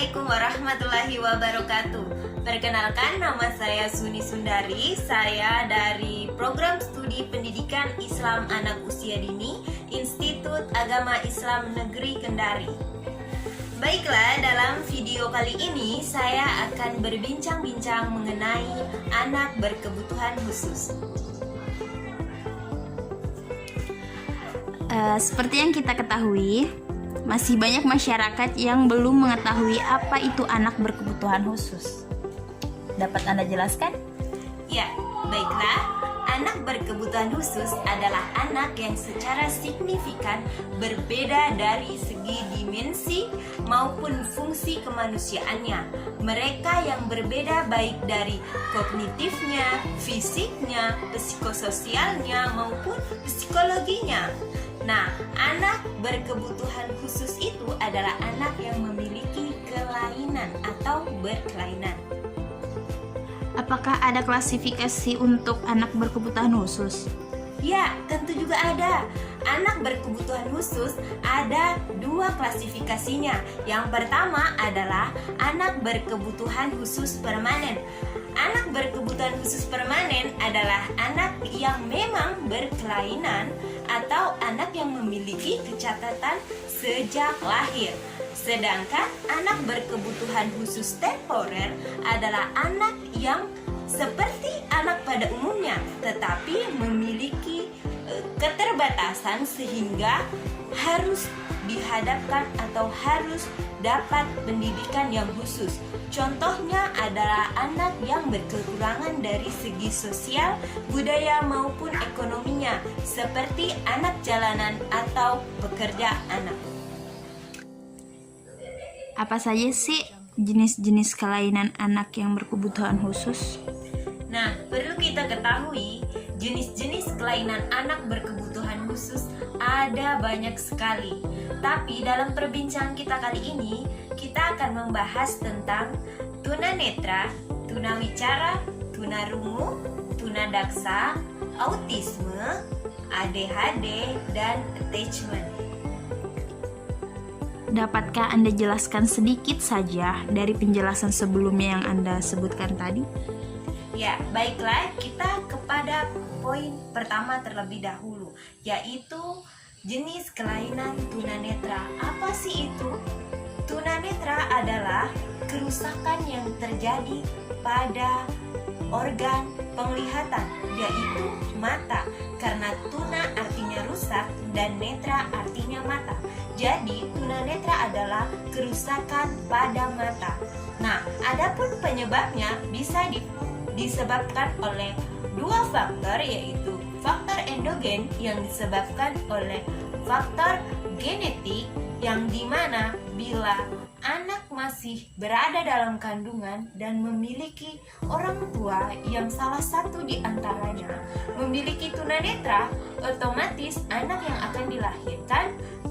Assalamualaikum warahmatullahi wabarakatuh. Perkenalkan, nama saya Suni Sundari. Saya dari Program Studi Pendidikan Islam Anak Usia Dini, Institut Agama Islam Negeri Kendari. Baiklah, dalam video kali ini saya akan berbincang-bincang mengenai anak berkebutuhan khusus. Seperti yang kita ketahui, masih banyak masyarakat yang belum mengetahui apa itu anak berkebutuhan khusus. Dapat Anda jelaskan? Ya, baiklah. Anak berkebutuhan khusus adalah anak yang secara signifikan berbeda dari segi dimensi maupun fungsi kemanusiaannya. Mereka yang berbeda baik dari kognitifnya, fisiknya, psikososialnya maupun psikologinya. Nah, anak berkebutuhan khusus itu adalah anak yang memiliki kelainan atau berkelainan. Apakah ada klasifikasi untuk anak berkebutuhan khusus? Ya, tentu juga ada. Anak berkebutuhan khusus ada dua klasifikasinya. Yang pertama adalah anak berkebutuhan khusus permanen. Anak berkebutuhan khusus permanen adalah anak yang memang berkelainan atau anak yang memiliki kecacatan sejak lahir. Sedangkan anak berkebutuhan khusus temporer adalah anak yang seperti anak pada umumnya, tetapi memiliki keterbatasan sehingga harus dihadapkan atau harus dapat pendidikan yang khusus. Contohnya adalah anak yang berkekurangan dari segi sosial, budaya maupun ekonominya, seperti anak jalanan atau pekerja anak. Apa saja sih jenis-jenis kelainan anak yang berkebutuhan khusus? Nah, perlu kita ketahui, jenis-jenis kelainan anak berkebutuhan khusus ada banyak sekali. Tapi dalam perbincangan kita kali ini, kita akan membahas tentang tunanetra, tunawicara, tunarungu, tunadaksa, autisme, ADHD, dan attachment. Dapatkah Anda jelaskan sedikit saja dari penjelasan sebelumnya yang Anda sebutkan tadi? Ya, baiklah, kita kepada poin pertama terlebih dahulu, yaitu jenis kelainan tunanetra. Apa sih itu? Tunanetra adalah kerusakan yang terjadi pada organ penglihatan, yaitu mata. Karena tuna artinya rusak dan netra artinya mata. Jadi, tunanetra adalah kerusakan pada mata. Nah, adapun penyebabnya bisa disebabkan oleh dua faktor, yaitu faktor endogen yang disebabkan oleh faktor genetik, yang dimana bila anak masih berada dalam kandungan dan memiliki orang tua yang salah satu di antaranya memiliki tunanetra, otomatis anak yang akan dilahirkan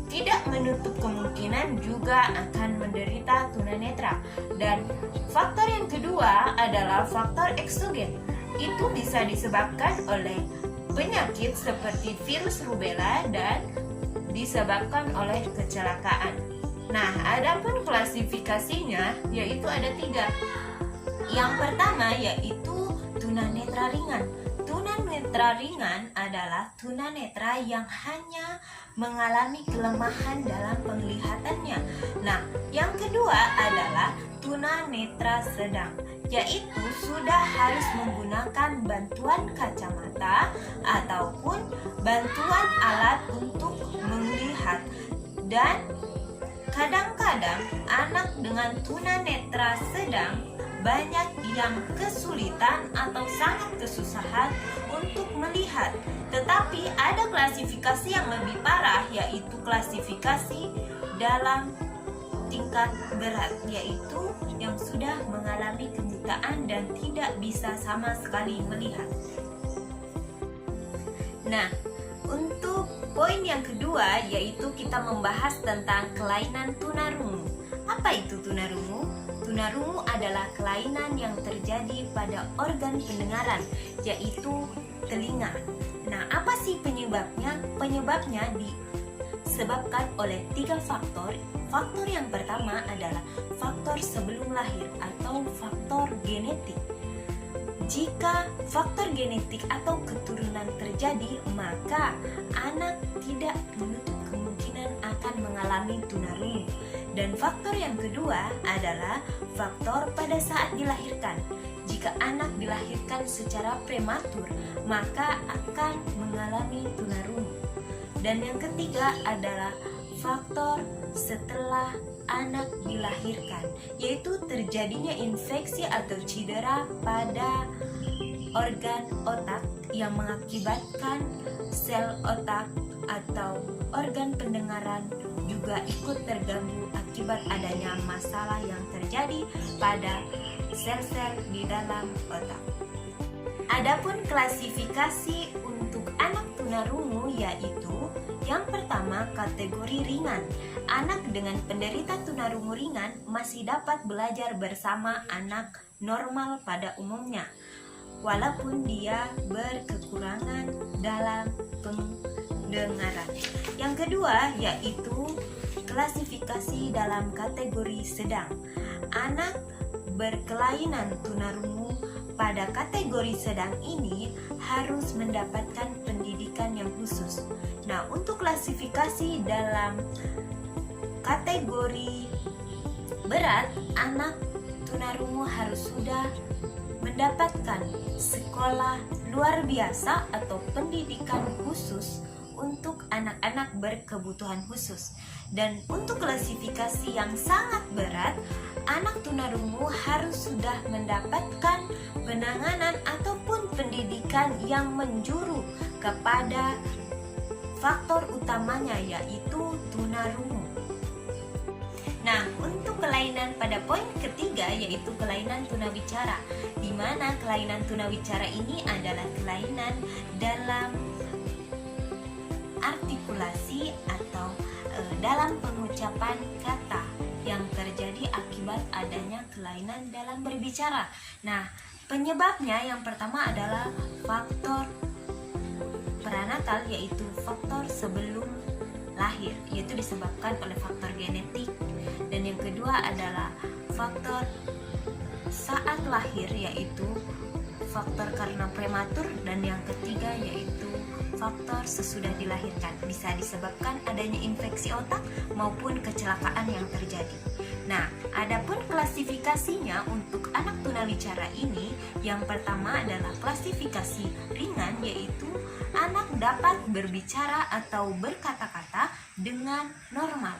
tidak menutup kemungkinan juga akan menderita tunanetra. Dan faktor yang kedua adalah faktor eksogen. Itu bisa disebabkan oleh penyakit seperti virus rubella dan disebabkan oleh kecelakaan. Nah, adapun klasifikasinya yaitu ada 3. Yang pertama yaitu tunanetra ringan. Tunanetra ringan adalah tunanetra yang hanya mengalami kelemahan dalam penglihatannya. Nah, yang kedua adalah tunanetra sedang, yaitu sudah harus menggunakan bantuan kacamata ataupun bantuan alat untuk melihat. Dan kadang-kadang anak dengan tunanetra sedang banyak yang kesulitan atau sangat kesusahan untuk melihat. Tetapi ada klasifikasi yang lebih parah, yaitu klasifikasi dalam tingkat berat, yaitu yang sudah mengalami kebutaan dan tidak bisa sama sekali melihat. Nah, untuk poin yang kedua yaitu kita membahas tentang kelainan tunarungu. Apa itu tunarungu? Tunarungu adalah kelainan yang terjadi pada organ pendengaran, yaitu telinga. Nah, apa sih penyebabnya? Penyebabnya disebabkan oleh 3 faktor. Faktor yang pertama adalah faktor sebelum lahir atau faktor genetik. Jika faktor genetik atau keturunan terjadi, maka anak tidak menutup kemungkinan akan mengalami tunarungu. Dan faktor yang kedua adalah faktor pada saat dilahirkan. Jika anak dilahirkan secara prematur, maka akan mengalami tunarungu. Dan yang ketiga adalah faktor setelah anak dilahirkan, yaitu terjadinya infeksi atau cedera pada organ otak yang mengakibatkan sel otak atau organ pendengaran juga ikut terganggu akibat adanya masalah yang terjadi pada sel-sel di dalam otak. Adapun klasifikasi untuk anak tunarungu yaitu yang pertama, kategori ringan. Anak dengan penderita tunarungu ringan masih dapat belajar bersama anak normal pada umumnya, walaupun dia berkekurangan dalam pendengaran. Yang kedua yaitu klasifikasi dalam kategori sedang. Anak berkelainan tunarungu pada kategori sedang ini harus mendapatkan pendidikan yang khusus. Nah, untuk klasifikasi dalam kategori berat, anak tunarungu harus sudah mendapatkan sekolah luar biasa atau pendidikan khusus untuk anak-anak berkebutuhan khusus. Dan untuk klasifikasi yang sangat berat, anak tunarungu harus sudah mendapatkan penanganan ataupun pendidikan yang menjuru kepada faktor utamanya yaitu tunarungu. Nah, untuk kelainan pada poin ketiga yaitu kelainan tunawicara, di mana kelainan tunawicara ini adalah kelainan dalam artikulasi atau dalam pengucapan kata yang terjadi akibat adanya kelainan dalam berbicara. Nah, penyebabnya yang pertama adalah faktor pranatal yaitu faktor sebelum lahir, yaitu disebabkan oleh faktor genetik. Dan yang kedua adalah faktor saat lahir yaitu faktor karena prematur, dan yang ketiga yaitu faktor sesudah dilahirkan, bisa disebabkan adanya infeksi otak maupun kecelakaan yang terjadi. Nah, adapun klasifikasinya untuk anak tunawicara ini, yang pertama adalah klasifikasi ringan, yaitu anak dapat berbicara atau berkata-kata dengan normal,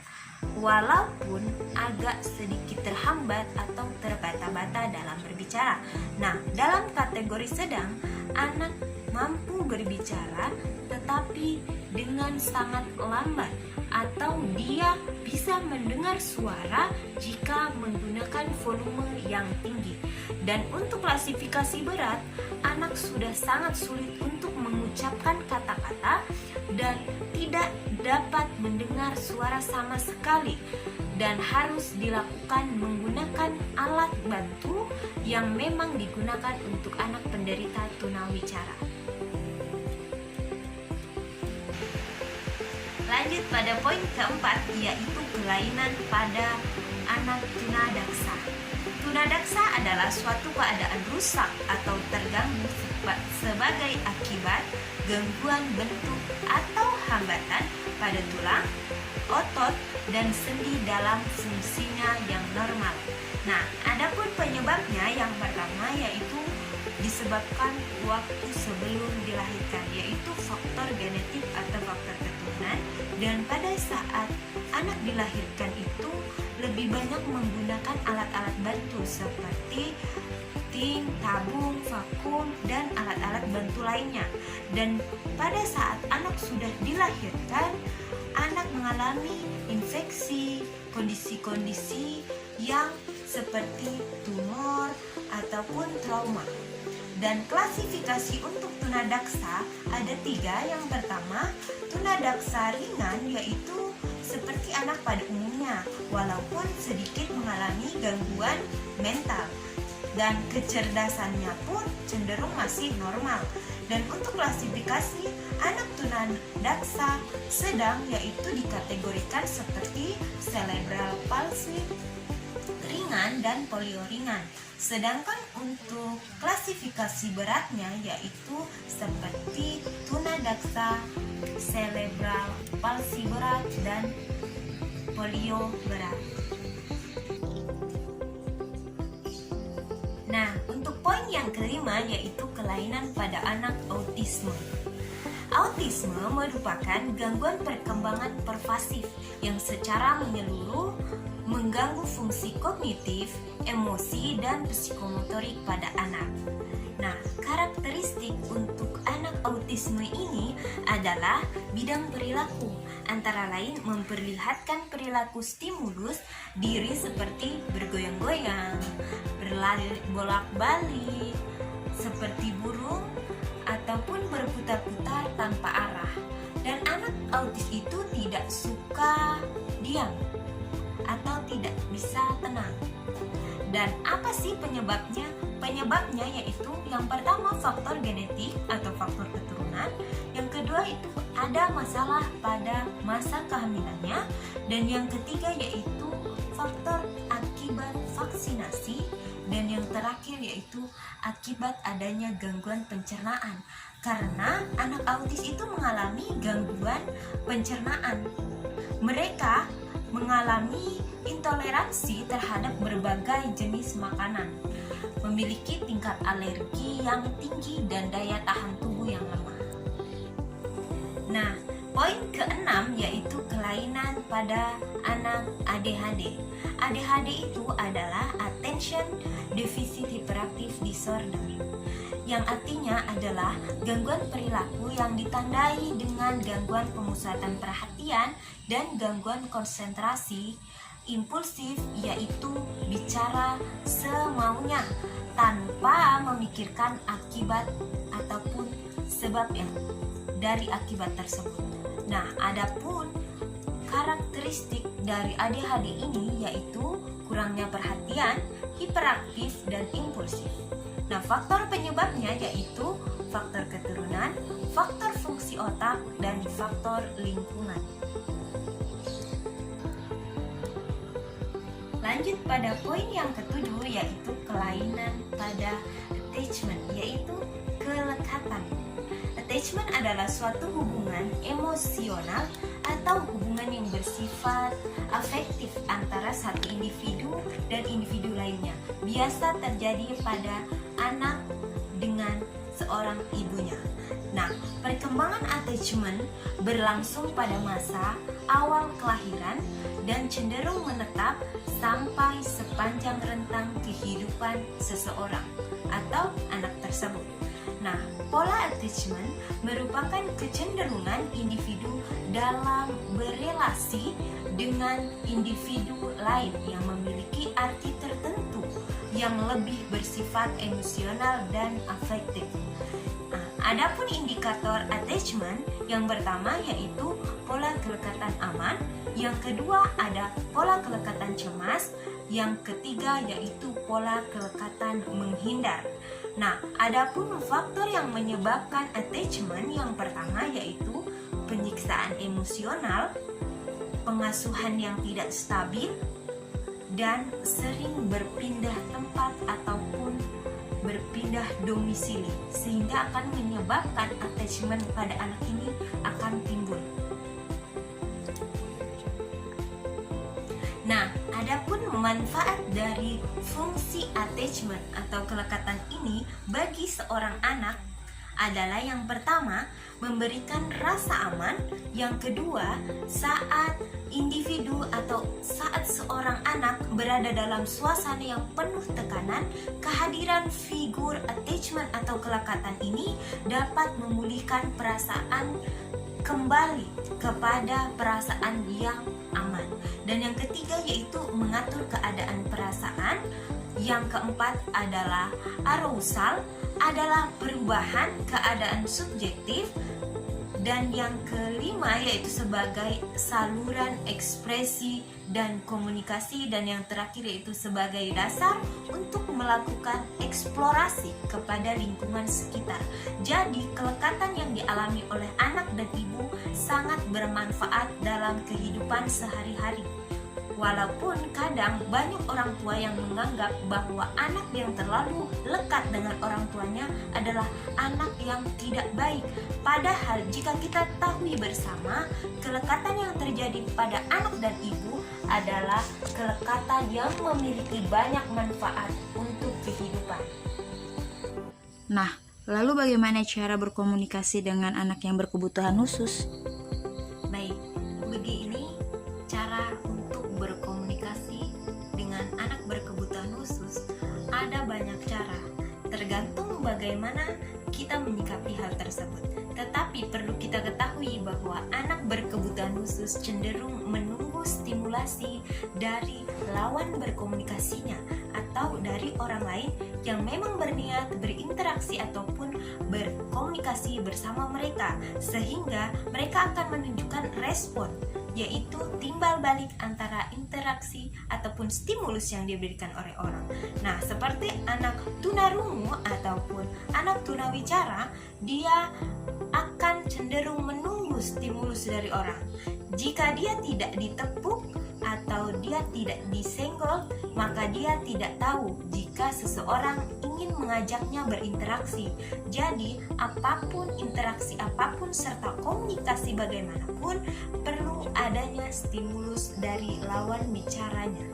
walaupun agak sedikit terhambat atau terbata-bata dalam berbicara. Nah, dalam kategori sedang, anak mampu berbicara tetapi dengan sangat lambat, atau dia bisa mendengar suara jika menggunakan volume yang tinggi. Dan untuk klasifikasi berat, anak sudah sangat sulit untuk mengucapkan kata-kata dan tidak dapat mendengar suara sama sekali, dan harus dilakukan menggunakan alat bantu yang memang digunakan untuk anak penderita tunawicara. Lanjut pada poin keempat, yaitu kelainan pada anak tunadaksa. Tunadaksa adalah suatu keadaan rusak atau terganggu sebagai akibat gangguan bentuk atau hambatan pada tulang, otot, dan sendi dalam fungsinya yang normal. Nah, adapun penyebabnya yang pertama yaitu disebabkan waktu sebelum dilahirkan, yaitu faktor genetik atau faktor keturunan. Dan pada saat anak dilahirkan itu lebih banyak menggunakan alat-alat bantu seperti ting, tabung, vakum, dan alat-alat bantu lainnya. Dan pada saat anak sudah dilahirkan, anak mengalami infeksi, kondisi-kondisi yang seperti tumor ataupun trauma. Dan klasifikasi untuk tunadaksa ada 3. Yang pertama, tunadaksa ringan, yaitu seperti anak pada umumnya, walaupun sedikit mengalami gangguan mental, dan kecerdasannya pun cenderung masih normal. Dan untuk klasifikasi Anak tunadaksa sedang yaitu dikategorikan seperti cerebral palsy ringan dan polio ringan. Sedangkan untuk klasifikasi beratnya yaitu seperti tunadaksa, cerebral palsy berat, dan polio berat. Nah, untuk poin yang kelima yaitu kelainan pada anak autisme. Autisme merupakan gangguan perkembangan pervasif yang secara menyeluruh mengganggu fungsi kognitif, emosi, dan psikomotorik pada anak. Nah, karakteristik untuk anak autisme ini adalah bidang perilaku, antara lain memperlihatkan perilaku stimulus diri seperti bergoyang-goyang, berlari bolak-balik, seperti burung, ataupun berputar-putar tanpa arah. Dan anak autis itu tidak suka diam atau tidak bisa tenang. Dan apa sih penyebabnya? Penyebabnya yaitu yang pertama faktor genetik atau faktor keturunan, yang kedua itu ada masalah pada masa kehamilannya, dan yang ketiga yaitu faktor akibat vaksinasi, dan yang terakhir yaitu akibat adanya gangguan pencernaan. Karena anak autis itu mengalami gangguan pencernaan. Mereka mengalami intoleransi terhadap berbagai jenis makanan, memiliki tingkat alergi yang tinggi dan daya tahan tubuh yang lemah. Nah, poin keenam yaitu kelainan pada anak ADHD. ADHD itu adalah Attention Deficit Hyperactive Disorder, yang artinya adalah gangguan perilaku yang ditandai dengan gangguan pemusatan perhatian dan gangguan konsentrasi impulsif, yaitu bicara semaunya tanpa memikirkan akibat ataupun sebab yang dari akibat tersebut. Nah, adapun karakteristik dari ADHD ini yaitu kurangnya perhatian, hiperaktif, dan impulsif. Nah, faktor penyebabnya yaitu faktor keturunan, faktor fungsi otak, dan faktor lingkungan. Lanjut pada poin yang ketujuh yaitu kelainan pada attachment, yaitu kelekatan. Attachment adalah suatu hubungan emosional atau hubungan yang bersifat afektif antara satu individu dan individu lainnya. Biasa terjadi pada anak dengan seorang ibunya. Nah, perkembangan attachment berlangsung pada masa awal kelahiran dan cenderung menetap sampai sepanjang rentang kehidupan seseorang atau anak tersebut. Nah, pola attachment merupakan kecenderungan individu dalam berelasi dengan individu lain yang memiliki arti tertentu yang lebih bersifat emosional dan afektif. Adapun indikator attachment, yang pertama yaitu pola kelekatan aman, yang kedua ada pola kelekatan cemas, yang ketiga yaitu pola kelekatan menghindar. Nah, adapun faktor yang menyebabkan attachment, yang pertama yaitu penyiksaan emosional, pengasuhan yang tidak stabil, dan sering berpindah tempat ataupun berpindah domisili, sehingga akan menyebabkan attachment pada anak ini akan timbul. Nah, adapun manfaat dari fungsi attachment atau kelekatan ini bagi seorang anak adalah yang pertama, memberikan rasa aman, yang kedua, saat individu atau saat seorang anak berada dalam suasana yang penuh tekanan, kehadiran figur attachment atau kelekatan ini dapat memulihkan perasaan kembali kepada perasaan yang aman. Dan yang ketiga yaitu mengatur keadaan perasaan. Yang keempat adalah arousal, adalah perubahan keadaan subjektif Dan yang kelima yaitu sebagai saluran ekspresi dan komunikasi, dan yang terakhir yaitu sebagai dasar untuk melakukan eksplorasi kepada lingkungan sekitar. Jadi kelekatan yang dialami oleh anak dan ibu sangat bermanfaat dalam kehidupan sehari-hari. Walaupun kadang banyak orang tua yang menganggap bahwa anak yang terlalu lekat dengan orang tuanya adalah anak yang tidak baik. Padahal jika kita ketahui bersama, kelekatan yang terjadi pada anak dan ibu adalah kelekatan yang memiliki banyak manfaat untuk kehidupan. Nah, lalu bagaimana cara berkomunikasi dengan anak yang berkebutuhan khusus? Baik, begini cara untuk berkomunikasi dengan anak berkebutuhan khusus. Ada banyak cara, tergantung bagaimana kita menyikapi hal tersebut. Tetapi perlu kita ketahui bahwa anak berkebutuhan khusus cenderung menunggu stimulasi dari lawan berkomunikasinya atau dari orang lain yang memang berniat berinteraksi ataupun berkomunikasi bersama mereka, sehingga mereka akan menunjukkan respon, yaitu timbal balik antara interaksi ataupun stimulus yang diberikan oleh orang. Nah, seperti anak tunarungu ataupun anak tunawicara, dia akan cenderung menunggu stimulus dari orang. Jika dia tidak ditepuk atau dia tidak disenggol, maka dia tidak tahu jika seseorang ingin mengajaknya berinteraksi. Jadi, apapun interaksi apapun serta komunikasi bagaimanapun, perlu adanya stimulus dari lawan bicaranya.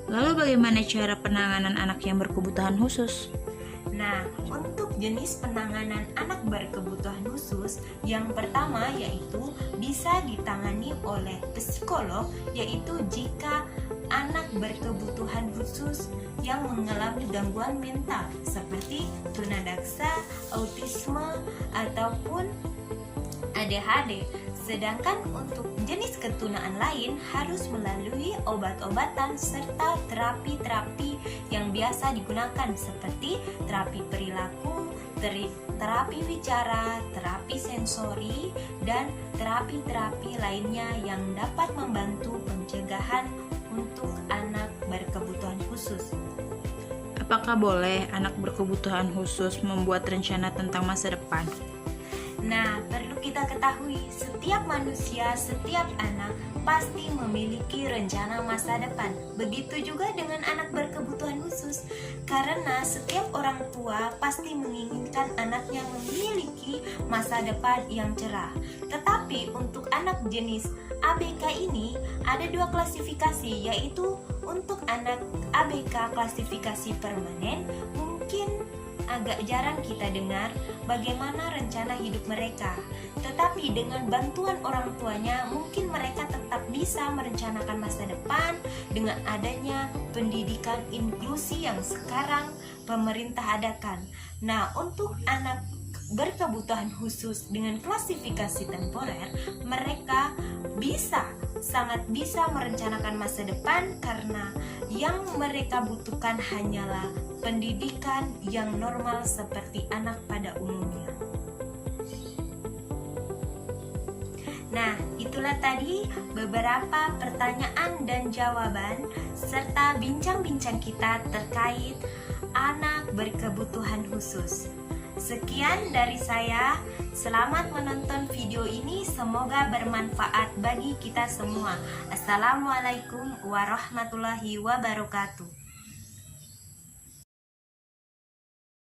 Lalu bagaimana cara penanganan anak yang berkebutuhan khusus? Nah, untuk jenis penanganan anak berkebutuhan khusus, yang pertama yaitu bisa ditangani oleh psikolog, yaitu jika anak berkebutuhan khusus yang mengalami gangguan mental seperti tunadaksa, autisme, ataupun ADHD. Sedangkan untuk jenis ketunaan lain harus melalui obat-obatan serta terapi-terapi yang biasa digunakan seperti terapi perilaku, terapi bicara, terapi sensori, dan terapi-terapi lainnya yang dapat membantu pencegahan untuk anak berkebutuhan khusus. Apakah boleh anak berkebutuhan khusus membuat rencana tentang masa depan? Nah, perlu kita ketahui, setiap manusia, setiap anak pasti memiliki rencana masa depan. Begitu juga dengan anak berkebutuhan khusus, karena setiap orang tua pasti menginginkan anaknya memiliki masa depan yang cerah. Tetapi untuk anak jenis ABK ini ada dua klasifikasi, yaitu untuk anak ABK klasifikasi permanen, mungkin agak jarang kita dengar bagaimana rencana hidup mereka. Tetapi dengan bantuan orang tuanya, mungkin mereka tetap bisa merencanakan masa depan dengan adanya pendidikan inklusi yang sekarang pemerintah adakan. Nah, untuk anak berkebutuhan khusus dengan klasifikasi temporer, mereka sangat bisa merencanakan masa depan karena yang mereka butuhkan hanyalah pendidikan yang normal seperti anak pada umumnya. Nah, itulah tadi beberapa pertanyaan dan jawaban serta bincang-bincang kita terkait anak berkebutuhan khusus. Sekian dari saya. Selamat menonton video ini. Semoga bermanfaat bagi kita semua. Assalamualaikum warahmatullahi wabarakatuh.